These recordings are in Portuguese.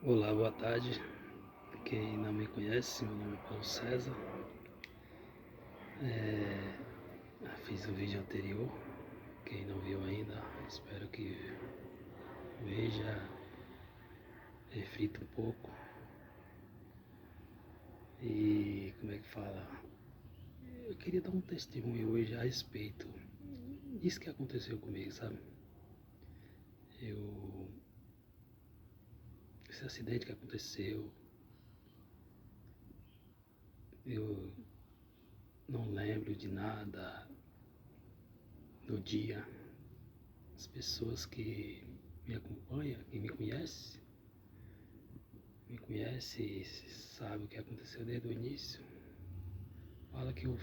Olá, boa tarde. Quem não me conhece, meu nome é Paulo César. Fiz um vídeo anterior. Quem não viu ainda, espero que veja, reflita um pouco. E como é que fala? Eu queria dar um testemunho hoje a respeito disso que aconteceu comigo, sabe? Esse acidente que aconteceu, eu não lembro de nada do dia. As pessoas que me acompanham, que me conhece e sabe o que aconteceu desde o início. Fala que eu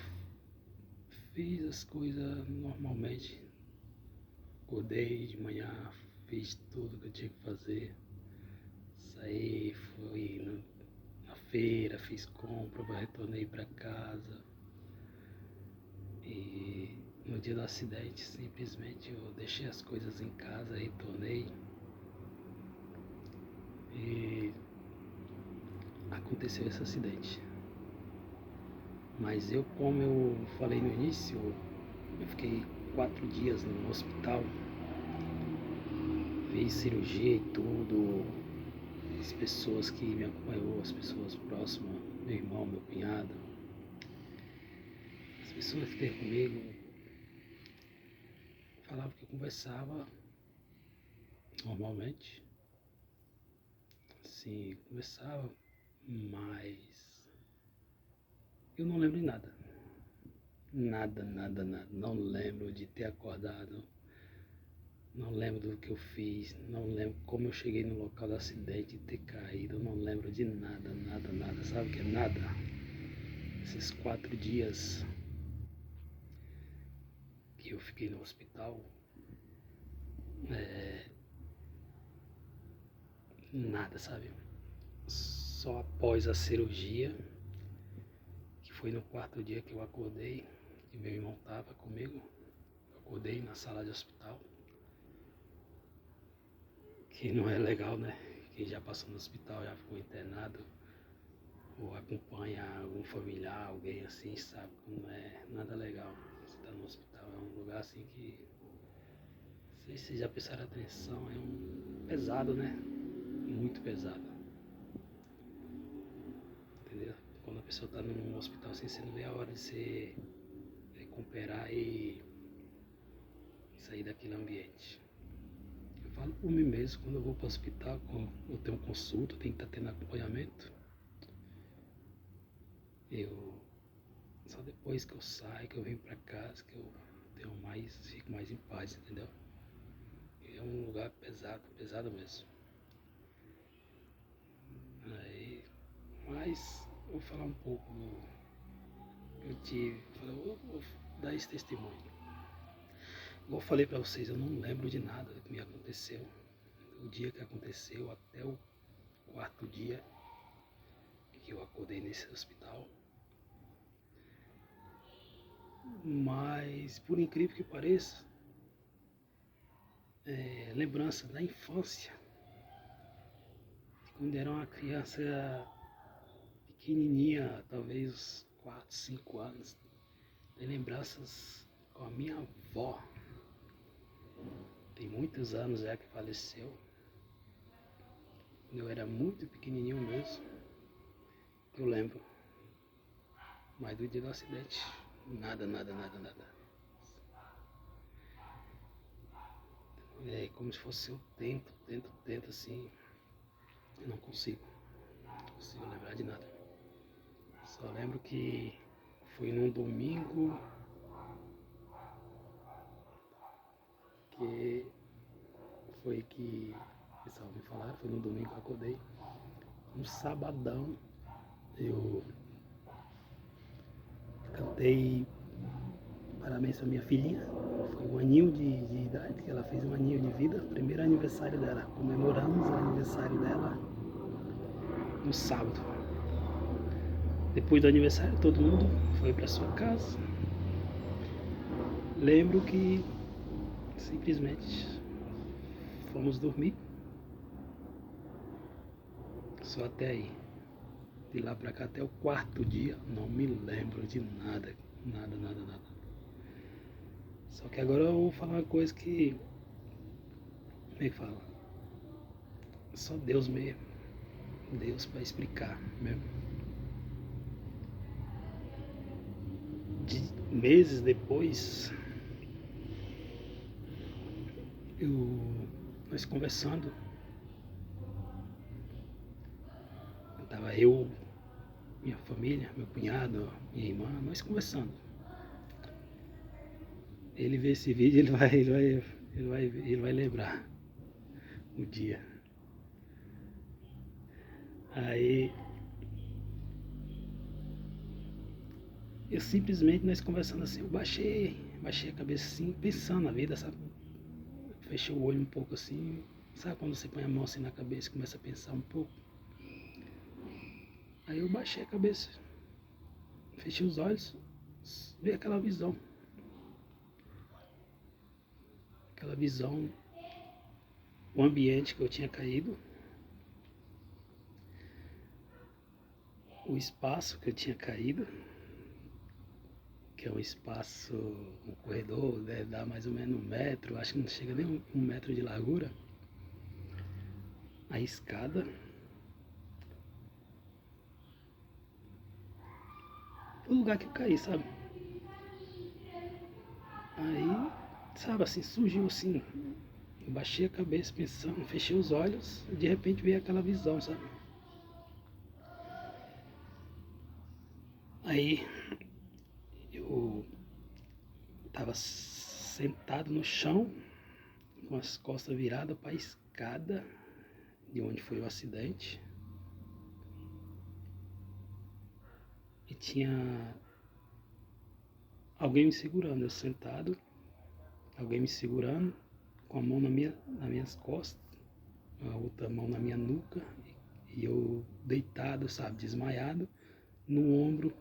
fiz as coisas normalmente. Acordei de manhã, fiz tudo que eu tinha que fazer. Saí, fui na feira, fiz compra, retornei para casa. E no dia do acidente, simplesmente eu deixei as coisas em casa, retornei. E aconteceu esse acidente. Mas como eu falei no início, eu fiquei 4 dias no hospital, fiz cirurgia e tudo. As pessoas que me acompanhou, as pessoas próximas, meu irmão, meu cunhado, as pessoas que estavam comigo, falavam que eu conversava normalmente. Sim, conversava, mas eu não lembro de nada. Nada. Não lembro de ter acordado. Não lembro do que eu fiz, não lembro como eu cheguei no local do acidente e ter caído, não lembro de nada. Sabe o que é nada? Esses 4 dias que eu fiquei no hospital, nada, sabe? Só após a cirurgia, que foi no 4º dia que eu acordei, que meu irmão estava comigo, eu acordei na sala de hospital, que não é legal, né? Quem já passou no hospital, já ficou internado, ou acompanha algum familiar, alguém assim, sabe que não é nada legal. Você está no hospital, é um lugar assim que, não sei se vocês já prestaram atenção, pesado, né? Muito pesado, entendeu? Quando a pessoa está num hospital assim, você não vê a hora de se recuperar e sair daquele ambiente. Eu falo por mim mesmo, quando eu vou para o hospital, quando eu tenho consulta, tem que estar tendo acompanhamento, eu só depois que eu saio, que eu venho para casa, que eu fico mais em paz, entendeu? É um lugar pesado mesmo. Aí, mas vou falar um pouco que eu tive, vou dar esse testemunho. Igual eu falei para vocês, eu não lembro de nada do que me aconteceu. O dia que aconteceu até o 4º dia que eu acordei nesse hospital. Mas, por incrível que pareça, lembranças da infância, quando era uma criança pequenininha, talvez uns 4, 5 anos, tem lembranças com a minha avó. Tem muitos anos já que faleceu. Quando eu era muito pequenininho mesmo, eu lembro. Mas do dia do acidente, nada. É como se fosse eu tento assim, eu não consigo lembrar de nada. Só lembro que foi num domingo que o pessoal me falaram, foi num domingo que eu acordei. Um sabadão eu cantei parabéns para minha filhinha. Foi um aninho de idade, que ela fez um aninho de vida, primeiro aniversário dela. Comemoramos o aniversário dela no sábado. Depois do aniversário, todo mundo foi para sua casa. Lembro que simplesmente fomos dormir. só até aí. De lá pra cá até o quarto dia, não me lembro de nada. Nada, nada, nada. Só que agora eu vou falar uma coisa que... Como é que fala? Só Deus mesmo. Deus pra explicar mesmo. De meses depois, nós conversando, tava eu, minha família, meu cunhado, minha irmã, nós conversando. Ele vê esse vídeo, ele vai lembrar o dia. Aí eu simplesmente, nós conversando assim, eu baixei a cabeça assim, pensando na vida, sabe? Fechei o olho um pouco assim, sabe quando você põe a mão assim na cabeça e começa a pensar um pouco? Aí eu baixei a cabeça, fechei os olhos, vi aquela visão, o ambiente que eu tinha caído, o espaço que eu tinha caído, que é um espaço, um corredor, deve dar mais ou menos 1 metro, acho que não chega nem 1 metro de largura, a escada, o lugar que eu caí, sabe? Aí, sabe assim, surgiu assim, eu baixei a cabeça pensando, fechei os olhos e de repente veio aquela visão, sabe? Aí eu estava sentado no chão, com as costas viradas para a escada de onde foi o acidente. E tinha alguém me segurando, eu sentado, alguém me segurando, com a mão nas minhas costas, a outra mão na minha nuca, e eu deitado, sabe, desmaiado, no ombro.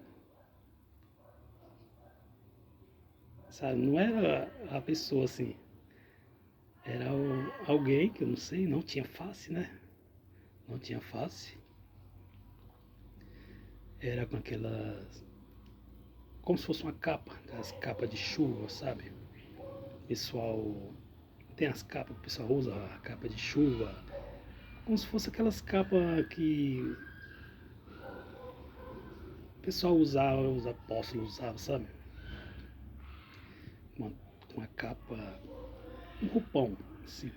Sabe, não era a pessoa assim, era alguém que eu não sei, não tinha face, né? Não tinha face. Era com aquelas, como se fosse uma capa, aquelas capas de chuva, sabe? O pessoal tem as capas, o pessoal usa a capa de chuva, como se fosse aquelas capas que o pessoal usava, os apóstolos usavam, sabe? Uma capa, um roupão, assim.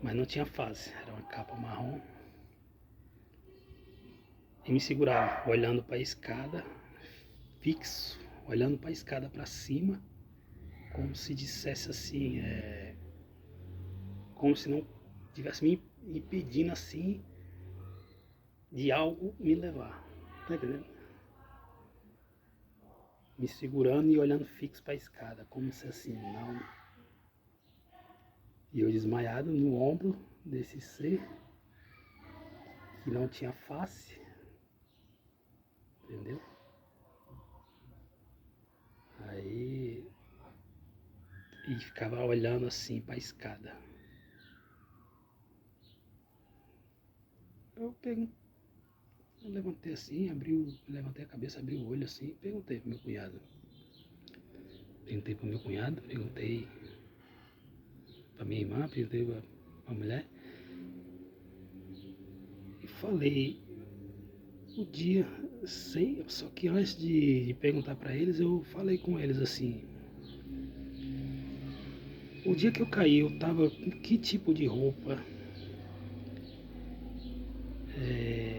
Mas não tinha face, era uma capa marrom. E me segurava, olhando para a escada, fixo, olhando para a escada para cima, como se dissesse assim, como se não tivesse me impedindo assim de algo me levar, tá entendendo? Me segurando e olhando fixo para a escada, como se assim, não. E eu desmaiado no ombro desse ser que não tinha face, entendeu? Aí, e ficava olhando assim para a escada. Eu levantei assim, levantei a cabeça, abri o olho assim, perguntei pro meu cunhado. Perguntei pro meu cunhado, perguntei pra minha irmã, perguntei pra mulher. E falei o dia, sei, só que antes de perguntar pra eles, eu falei com eles assim. O dia que eu caí, eu tava com que tipo de roupa?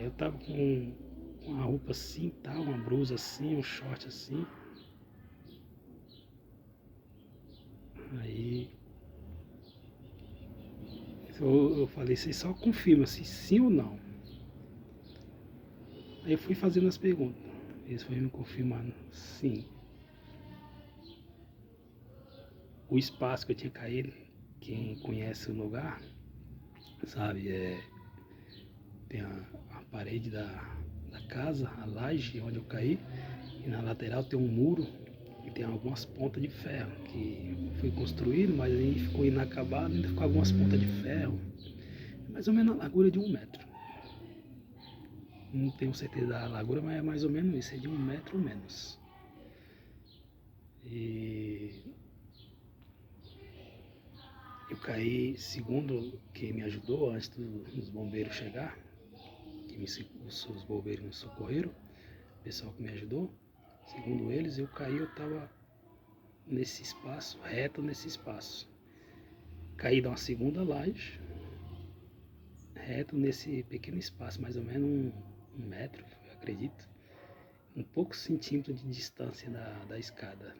Eu tava com uma roupa assim, tal, uma blusa assim, um short assim. Aí eu falei, vocês só confirmam se sim ou não. Aí eu fui fazendo as perguntas. Eles foram me confirmando sim. O espaço que eu tinha caído, quem conhece o lugar, sabe, tem a parede da casa, a laje onde eu caí, e na lateral tem um muro e tem algumas pontas de ferro que foi construído, mas aí ficou inacabado, ainda ficou algumas pontas de ferro, mais ou menos a largura de 1 metro. não tenho certeza da largura, mas é mais ou menos isso, é de 1 metro ou menos. E eu caí, segundo quem me ajudou antes dos bombeiros chegar, os bombeiros me socorreram, o pessoal que me ajudou, segundo eles, eu caí, eu estava nesse espaço, reto nesse espaço. Caí de uma segunda laje, reto nesse pequeno espaço, mais ou menos um metro, eu acredito, um pouco centímetro de distância da escada.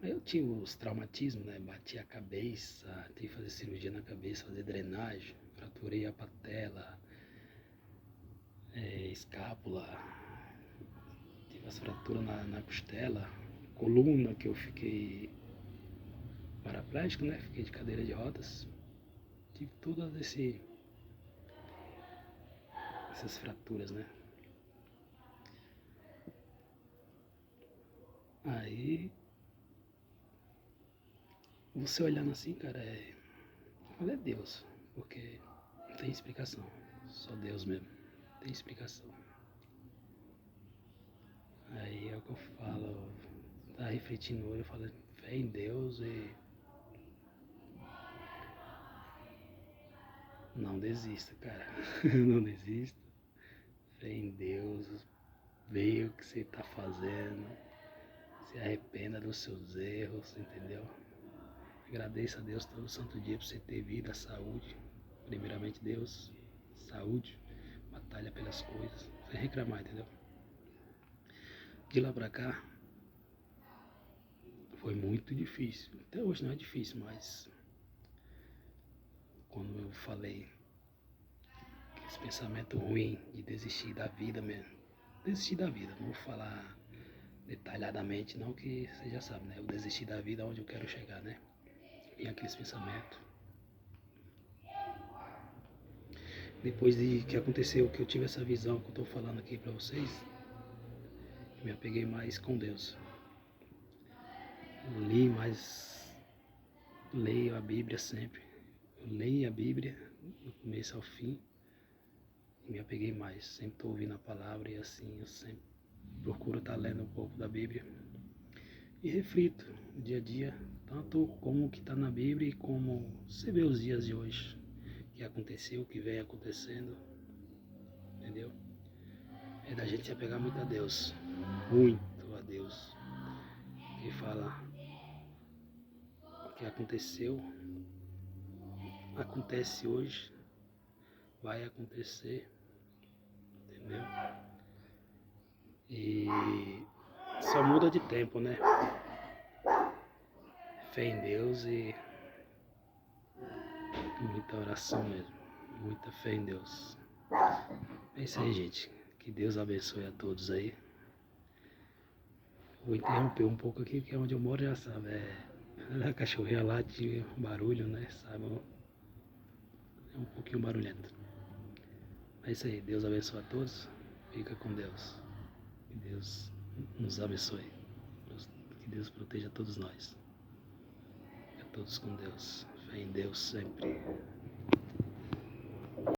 Aí eu tive os traumatismos, né? Bati a cabeça, tive que fazer cirurgia na cabeça, fazer drenagem, fraturei a patela, escápula, tive as fraturas na costela, coluna que eu fiquei paraplégico, né? Fiquei de cadeira de rodas. Tive todas essas fraturas, né? Aí, você olhando assim, cara, é Deus, porque não tem explicação, só Deus mesmo, não tem explicação. Aí é o que eu falo, tá refletindo hoje, eu falo fé em Deus e não desista, cara, não desista, fé em Deus, vê o que você tá fazendo, se arrependa dos seus erros, entendeu? Agradeça a Deus todo santo dia por você ter vida, saúde. Primeiramente Deus, saúde, batalha pelas coisas, sem reclamar, entendeu? De lá pra cá foi muito difícil. Até hoje não é difícil, mas quando eu falei que esse pensamento ruim de desistir da vida mesmo, desistir da vida, não vou falar detalhadamente não, que você já sabe, né? Eu desisti da vida onde eu quero chegar, né? E aqueles pensamentos. Depois de que aconteceu, que eu tive essa visão que eu tô falando aqui pra vocês, me apeguei mais com Deus. Li mais, leio a Bíblia sempre. Eu leio a Bíblia do começo ao fim e me apeguei mais. Sempre estou ouvindo a palavra e assim eu sempre procuro estar lendo um pouco da Bíblia. E reflito no dia a dia, tanto como o que está na Bíblia e como você vê os dias de hoje, o que aconteceu, o que vem acontecendo, entendeu? É da gente se apegar muito a Deus, muito a Deus. E fala o que aconteceu, acontece hoje, vai acontecer, entendeu? E só muda de tempo, né? Fé em Deus e muita oração mesmo, muita fé em Deus. É isso aí, gente. Que Deus abençoe a todos aí. Vou interromper um pouco aqui, porque é onde eu moro, já sabe, a cachorrinha lá tinha barulho, né? Sabe? É um pouquinho barulhento. É isso aí, Deus abençoe a todos. Fica com Deus. Que Deus nos abençoe. Que Deus proteja todos nós. Fica todos com Deus. Fé em Deus sempre.